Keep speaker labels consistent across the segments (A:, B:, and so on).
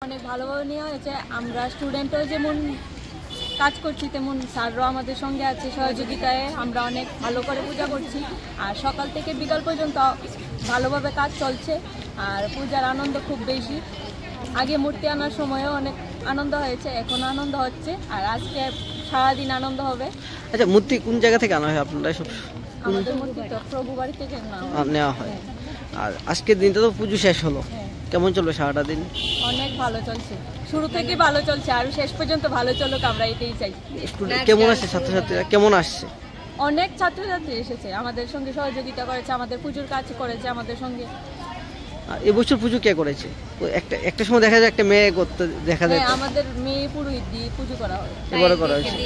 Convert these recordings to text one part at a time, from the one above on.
A: অনেক ভালোভাবে নেওয়া হয়েছে। আমরা স্টুডেন্টও যেমন কাজ করছি তেমন স্যাররাও আমাদের সঙ্গে আছে সহযোগিতায়। আমরা অনেক ভালো করে পূজা করছি আর সকাল থেকে বিকাল পর্যন্ত ভালোভাবে কাজ চলছে। আর পূজার আনন্দ খুব বেশি। আগে মূর্তি আনার সময়ও অনেক আনন্দ হয়েছে, এখনও আনন্দ হচ্ছে আর আজকে সারাদিন আনন্দ হবে।
B: আচ্ছা, মূর্তি কোন জায়গা থেকে আনা হয় আপনারা? সব
A: আমাদের মূর্তি তো প্রভু বাড়ি থেকে
B: নেওয়া হয়। আর আজকের দিনটা তো পুজো শেষ হলো, কেমন চলবে সারাটা দিন?
A: অনেক ভালো চলছে, শুরু থেকে ভালো চলছে আর শেষ পর্যন্ত ভালো চলুক, আমরা এটাই চাই।
B: কেমন আসছে ছাত্রছাত্রীরা, কেমন আসছে?
A: অনেক ছাত্রছাত্রী এসেছে, আমাদের সঙ্গে সহযোগিতা করেছে, আমাদের পুজোর কাজ করেছে আমাদের সঙ্গে।
B: এবছর পুজো কে করেছে? একটা সময় দেখা যায় একটা মেয়ে করতে দেখা যায়।
A: আমাদের মেয়ে পুরোহিত দিয়ে পুজো করা হয়,
B: এবারে করা হয়েছে।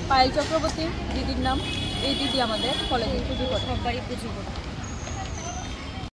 A: পায়েল চক্রবর্তী দিদির নাম, এই দিদি আমাদের কলেজে পুজো করে, সব বাড়ি পুজো করে।